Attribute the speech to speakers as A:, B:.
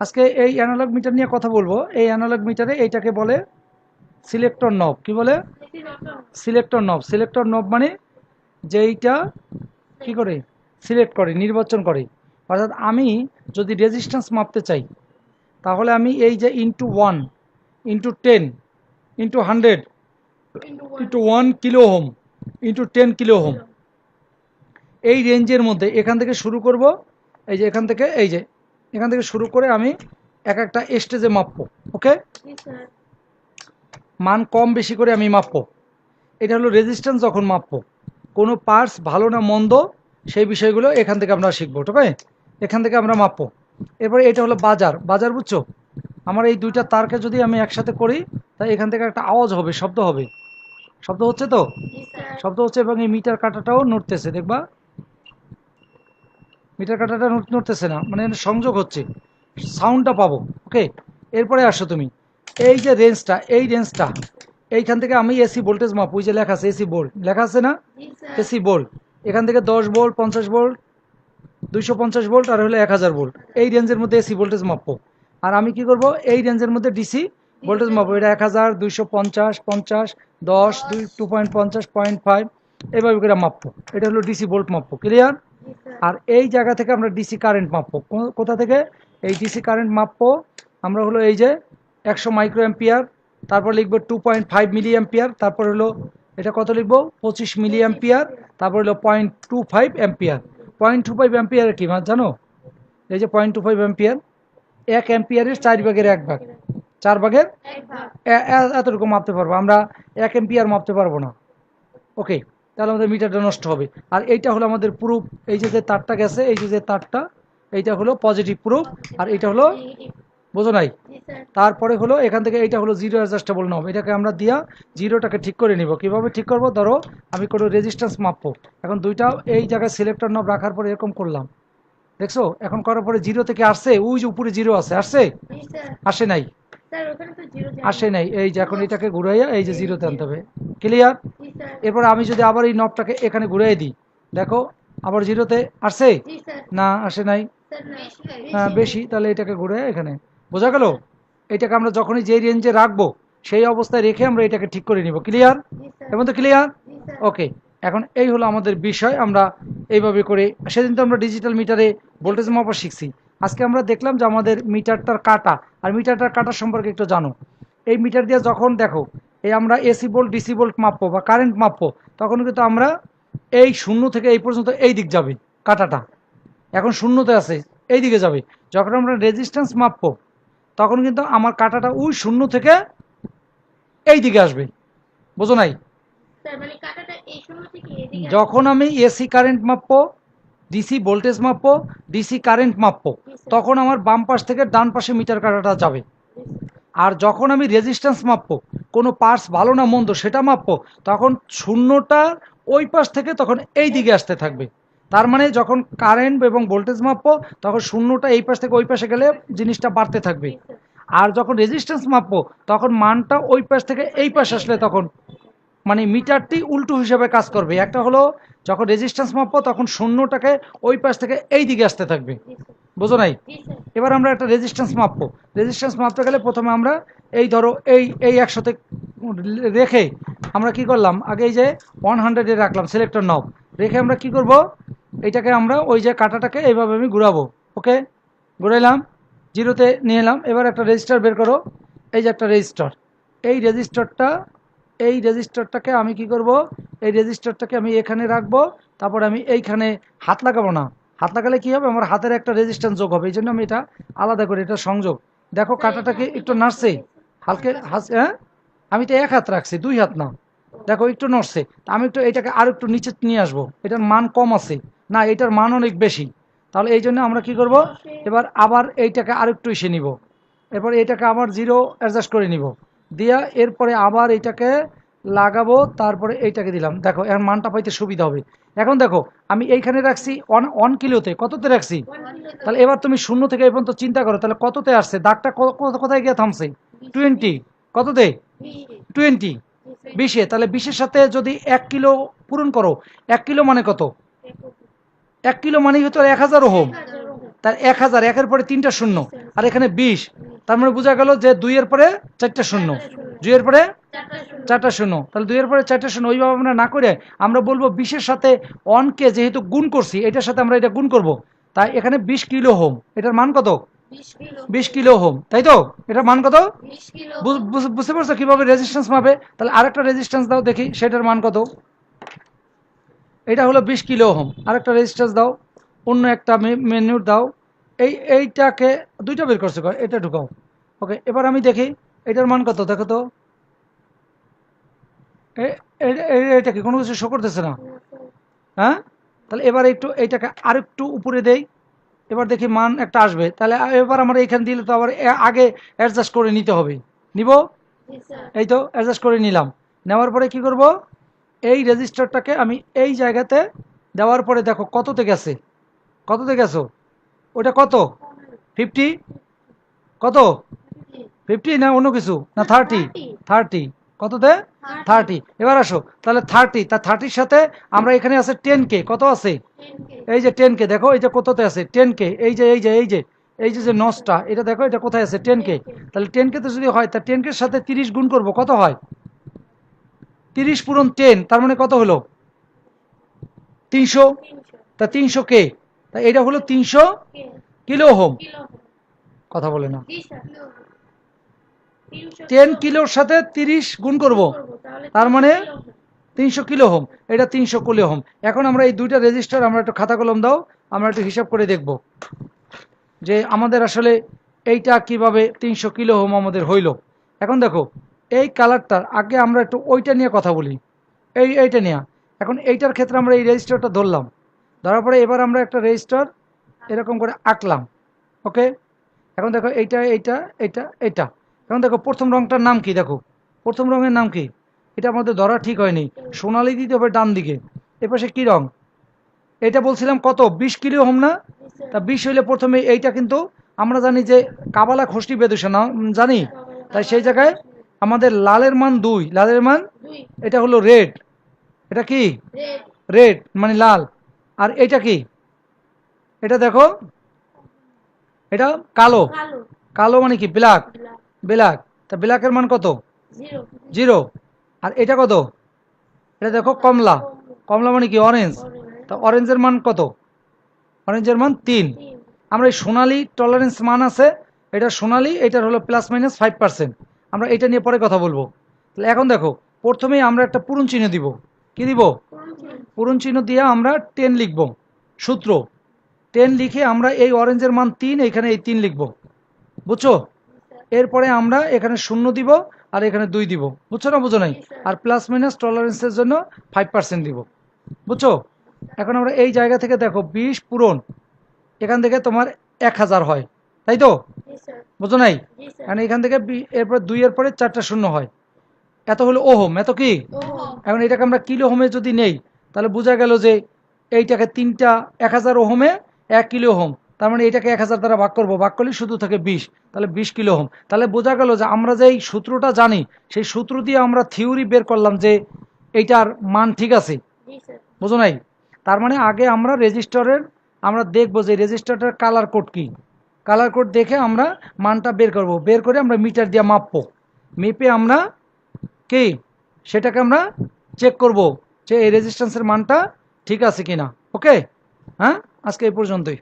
A: আজকে এই analogue metre নিয়ে কথা বলবো। এই অ্যানালগ মিটারে এইটাকে বলে সিলেক্টর নব। কি বলে? সিলেক্টর নব। সিলেক্টর নব মানে যেইটা কি করে সিলেক্ট করে, নির্বাচন করে। অর্থাৎ আমি যদি রেজিস্ট্যান্স মাপতে চাই, তাহলে আমি এই যে into 1 into 10 into 100 into 1 kilo home into 10 kilo home, এই রেঞ্জের মধ্যে এখান থেকে শুরু করব। এই যে এখান থেকে, এই যে এখান থেকে শুরু করে আমি এক একটা স্টেজে মাপবো। ওকে, মান কম বেশি করে আমি মাপবো। এটা হলো রেজিস্ট্যান্স যখন মাপবো। কোনো পার্টস ভালো না মন্দ সেই বিষয়গুলো এখান থেকে আমরা শিখবো। ঠিক আছে, এখান থেকে আমরা মাপবো। এরপরে এটা হলো বাজার। বাজার বুঝছো? আমার এই দুইটা তারকে যদি আমি একসাথে করি, তাই এখান থেকে একটা আওয়াজ হবে, শব্দ হবে। শব্দ হচ্ছে তো? শব্দ হচ্ছে, এবং এই মিটার কাঁটাটাও নড়তেছে। দেখবা মিটার কাঁটাটা নড়তেছে না, মানে সংযোগ হচ্ছে, সাউন্ডটা পাবো। ওকে, এরপরে আসো তুমি। এই যে রেঞ্জটা, এই রেঞ্জটা এইখান থেকে আমি এসি ভোল্টেজ মাপ, ওই যে লেখা আছে এসি ভোল্ট, লেখা আছে না? AC volt. এখান থেকে 10 ভোল্ট, 50 ভোল্ট, 250 ভোল্ট আর হলো 1000 ভোল্ট, এই রেঞ্জের মধ্যে এসি ভোল্টেজ মাপবো। আর আমি কি করব, এই রেঞ্জের মধ্যে ডিসি ভোল্টেজ মাপবো। এটা 1000, 250, 50, 10, 2.50, 0.5, এইভাবে করে মাপবো। এটা হলো ডিসি ভোল্ট মাপবো। ক্লিয়ার? আর এই জায়গা থেকে আমরা ডিসি কারেন্ট মাপবো। কোথা থেকে এই ডিসি কারেন্ট মাপবো? আমরা হলো এই যে 100 মাইক্রো অ্যাম্পিয়ার, তারপর লিখবো 2.5 মিলি অ্যাম্পিয়ার, তারপর হলো এটা কত লিখবো, 25 মিলি অ্যাম্পিয়ার, তারপর হলো 0.25 অ্যাম্পিয়ার। 0.25 অ্যাম্পিয়ার কি জানো? এই যে 0.25 অ্যাম্পিয়ার, 1 অ্যাম্পিয়ারের 4 ভাগের 1 ভাগ, 4 ভাগের এতটুকু মাপতে পারবো আমরা। 1 অ্যাম্পিয়ার মাপতে পারবো না। ওকে, তাহলে আমাদের মিটারটা নষ্ট হবে। আর এইটা হলো আমাদের প্রুফ। এই যে তারটা গেছে, এই যে তারটা, এইটা হলো পজিটিভ প্রুফ, আর এটা হলো, বোঝো নাই? তারপরে হলো এখান থেকে এইটা হলো জিরো অ্যাডজাস্টেবল নব। এটাকে আমরা দিয়া জিরোটাকে ঠিক করে নিব। কিভাবে ঠিক করব? ধরো আমি কোনো রেজিস্ট্যান্স মাপবো। এখন দুইটা এই জায়গায় সিলেক্টর নব রাখার পরে এরকম করলাম, দেখছো? এখন করার পরে জিরো থেকে আসছে, ওই যে উপরে জিরো আছে, আসছে? আসে নাই? আসে নাই। এই যে এখন এটাকে ঘুরাইয়া এই যে জিরোতে আনতে হবে। ক্লিয়ার? এরপর আমি যদি আবার এই নবটাকে এখানে ঘুরাই দিই, দেখো আবার জিরোতে আসছে? না, আসে নাই। হ্যাঁ, বেশি। তাহলে এটাকে ঘুরে এখানে, বোঝা গেল? এটাকে আমরা যখনই যে রেঞ্জে রাখবো সেই অবস্থায় রেখে আমরা এটাকে ঠিক করে নিব। ক্লিয়ার? এবং তো ক্লিয়ার? ওকে, এখন এই হলো আমাদের বিষয়। আমরা এইভাবে করে, সেদিন তো আমরা ডিজিটাল মিটারে ভোল্টেজ মাপা শিখছি। আজকে আমরা দেখলাম যে আমাদের মিটারটার কাটা, আর মিটারটার কাটা সম্পর্কে একটু জানো। এই মিটার দিয়ে যখন দেখো এই আমরা এসি ভোল্ট ডিসি ভোল্ট মাপবো বা কারেন্ট মাপবো, তখন কিন্তু আমরা এই শূন্য থেকে এই পর্যন্ত এই দিক যাবে কাটাটা। এখন শূন্যতে আছে, এই দিকে যাবে। যখন আমরা রেজিস্ট্যান্স মাপবো, তখন কিন্তু আমার কাটাটা ওই শূন্য থেকে এই দিকে আসবে। বোঝো নাই? যখন আমি এসি কারেন্ট মাপবো, ডিসি ভোল্টেজ মাপবো, ডিসি কারেন্ট মাপবো, তখন আমার বাম পাশ থেকে ডান পাশে মিটার কাটাটা যাবে। আর যখন আমি রেজিস্ট্যান্স মাপবো, কোনো পার্টস ভালো না মন্দ সেটা মাপবো, তখন শূন্যটা ওই পাশ থেকে তখন এই দিকে আসতে থাকবে। তার মানে যখন কারেন্ট এবং ভোল্টেজ মাপবো, তখন শূন্যটা এই পাশ থেকে ওই পাশে গেলে জিনিসটা বাড়তে থাকবে। আর যখন রেজিস্ট্যান্স মাপবো, তখন মানটা ওই পাশ থেকে এই পাশে আসলে তখন মানে মিটারটি উল্টো হিসাবে কাজ করবে। একটা হলো যখন রেজিস্ট্যান্স মাপবো, তখন শূন্যটাকে ওই পাশ থেকে এই দিকে আসতে থাকবে। বুঝো নাই? এবার আমরা একটা রেজিস্ট্যান্স মাপবো। রেজিস্ট্যান্স মাপতে গেলে প্রথমে আমরা এই ধরো এই এই 100-তে রেখে আমরা কি করলাম, আগে এই যে 100-এ রাখলাম সিলেক্টর নব, রেখে আমরা কি করব, এইটাকে আমরা ওই যে কাঁটাটাকে এইভাবে আমি ঘুরাবো। ওকে, ঘুরাইলাম, জিরোতে নিয়ে এলাম। এবার একটা রেজিস্টার বের করো। এই যে একটা রেজিস্টার, এই রেজিস্টারটা, এই রেজিস্টারটাকে আমি কি করব, এই রেজিস্টারটাকে আমি এখানে রাখবো। তারপর আমি এইখানে হাত লাগাবো না। হাত লাগালে কি হবে, আমার হাতের একটা রেজিস্ট্যান্স যোগ হবে। এই জন্য আমি এটা আলাদা করে, এটা সংযোগ। দেখো কাঁটাটাকে একটু নাড়ছে, হালকা হ্যাঁ, আমি তো এক হাত রাখছি, দুই হাত না। দেখো একটু নড়ছে। আমি একটু এটাকে আর একটু নিচে নিয়ে আসবো। এটার মান কম আছে না, এটার মান অনেক বেশি। তাহলে এই জন্য আমরা কি করব, এবার আবার এইটাকে আর একটু এসে নিব। এরপর এটাকে আবার জিরো অ্যাডজাস্ট করে নিব, দিয়া এরপরে আবার এইটাকে লাগাবো, তারপরে এইটাকে দিলাম। দেখো এখন মানটা পাইতে সুবিধা হবে। এখন দেখো আমি এইখানে রাখছি 1 কিলোতে, কততে রাখছি? তাহলে এবার তুমি শূন্য থেকে এই পর্যন্ত চিন্তা করো, তাহলে কততে আসছে দাগটা, কোথায় গিয়ে থামছে? 20। কততে? 20, 20-এ। তাহলে 20-এর সাথে যদি 1 কিলো পূরণ করো, 1 কিলো মানে কত? 1 কিলো মানেই হতো 1000 ওহম। তার 1000, একের পরে 3টা শূন্য, আর এখানে 20, তার মানে বোঝা গেল যে 2 এর পরে 4টা শূন্য, 2 এর পরে 4টা শূন্য, তাহলে 2 এর পরে 4টা শূন্য। ওইভাবে আমরা না করে আমরা বলবো 20-এর সাথে অনকে যেহেতু গুণ করছি, এটার সাথে আমরা এটা গুণ করব, তাই এখানে 20 কিলো ওহম, এটার মান কত? 20 কিলো ওহম, তাই তো? এটার মান কত? বুঝতে পারছো কিভাবে রেজিস্ট্যান্স মাপে? তাহলে আরেকটা রেজিস্ট্যান্স দাও দেখি, সেটার মান কত। এটা হলো 20 কিলো ওহম। আরেকটা রেজিস্ট্যান্স দাও, অন্য একটা মেনু দাও। এইটাকে দুইটা বের করছো, এটা ঢুকাও। ওকে, এবার আমি দেখি এটার মান কত, দেখো তো। এটা কি কোনো কিছু শো করতেছে না? হ্যাঁ, তাহলে এবার একটু এইটাকে আরেকটু উপরে দেই, এবার দেখি মান একটা আসবে। তাহলে এবার আমরা এখানে দিলে তো আবার আগে অ্যাডজাস্ট করে নিতে হবে। নিব? এই তো অ্যাডজাস্ট করে নিলাম। নেওয়ার পরে কি করব, এই রেজিস্টারটাকে আমি এই জায়গাতে দেওয়ার পরে দেখো কততে গেছে, কততে গেছো? ওটা কত? 50? কত? 50 না অন্য কিছু? না 30? 30 কততে? 30। এবার আসো, তাহলে 30, তার 30-র সাথে আমরা এখানে আছে 10K, কত আছে? এই যে 10K, দেখো এই যে কততে আছে 10K, এই যে এই যে এই যে এই যে যে নসটা, এটা দেখো এটা কোথায় আছে? 10K। তাহলে 10K তে যদি হয়, তা 10K এর সাথে 30 গুণ করব, কত হয়? 30 পূরণ 10, তার মানে কত হলো? 300। তা 300K, তা এটা হলো 300 কিলো ওহম। কথা বলে না। 10 কিলোর সাথে 30 গুণ করব, তার মানে 300 কিলো ওহম। এটা 300 কিলো ওহম। এখন আমরা এই দুইটা রেজিস্টার, আমরা একটু খাতা কলম দাও, আমরা একটু হিসাব করে দেখব যে আমাদের আসলে এইটা কিভাবে 300 কিলো ওহম আমাদের হইল। এখন দেখো এই কালারটার আগে আমরা একটু ওইটা নিয়ে কথা বলি, এইটা নিয়ে। এখন এইটার ক্ষেত্রে আমরা এই রেজিস্টারটা ধরলাম, ধরার পরে এবার আমরা একটা রেজিস্টার এরকম করে আঁকলাম। ওকে, এখন দেখো এইটা এইটা এইটা এইটা। এখন দেখো প্রথম রংটার নাম কি, দেখো প্রথম রঙের নাম কি? এটা আমাদের ধরা ঠিক হয়নি, সোনালি দিতে হবে ডান দিকে। এপাশে কি রং? এটা বলছিলাম কত? 20 কিলো ওহম না? তা 20 হইলে প্রথমে এইটা কিন্তু আমরা জানি যে কাবালা খষ্টি বেদুষা না, জানি। তাই সেই জায়গায় আমাদের লালের মান 2, লালের মান, এটা হলো রেড, এটা কি? রেড মানে লাল। আর এটা কি? এটা দেখো, এটা কালো, কালো মানে কি? Black, black. তা ব্ল্যাকের মান কত? 0। আর এটা কত? এটা দেখো কমলা, কমলা মানে কি? অরেঞ্জ। তা অরেঞ্জের মান কত? অরেঞ্জের মান 3। আমরা এই সোনালি টলারেন্স মান আছে, এটা সোনালি, এটার হলো ±5%। আমরা এটা নিয়ে পরে কথা বলবো। তাহলে এখন দেখো প্রথমেই আমরা একটা পূরণ চিহ্ন দিব। কি দিব? পূরণ চিহ্ন দিয়ে আমরা 10 লিখব, সূত্র 10 লিখে আমরা এই অরেঞ্জের মান 3, এখানে এই 3 লিখব, বুঝছো? এরপরে আমরা এখানে 0 দিব, আর এখানে 2 দিব, বুঝছো না? বুঝো নাই? আর ± টলারেন্সের জন্য 5% দিব, বুঝছো? এখন আমরা এই জায়গা থেকে দেখো 20 পূরণ, এখান থেকে তোমার 1000 হয়, তাই তো? বুঝো নাই? কারণ এখান থেকে এরপর 2 এর পরে 4টা শূন্য হয়, এত হলো ওহম, এত কি? এখন এটাকে আমরা কিলো ওহমে যদি নেই, তাহলে বোঝা গেল যে এইটাকে 3টা 1000 ওহমে 1 কিলো ওহম, তার মানে এটাকে 1000 দ্বারা ভাগ করবো, ভাগ করলে শুধু থাকে 20, তাহলে 20 কিলো ওহম। তাহলে বোঝা গেল যে আমরা যে এই সূত্রটা জানি, সেই সূত্র দিয়ে আমরা থিওরি বের করলাম যে এইটার মান ঠিক আছে, বুঝো নাই? তার মানে আগে আমরা রেজিস্টারের আমরা দেখবো যে রেজিস্টারটার কালার কোড কি, কালার কোড দেখে আমরা মানটা বের করব, বের করে আমরা মিটার দিয়ে মাপবো, মেপে আমরা কি সেটাকে আমরা চেক করব যে এই রেজিস্ট্যান্সের মানটা ঠিক আছে কিনা। ওকে, হ্যাঁ, আজকে এই পর্যন্তই।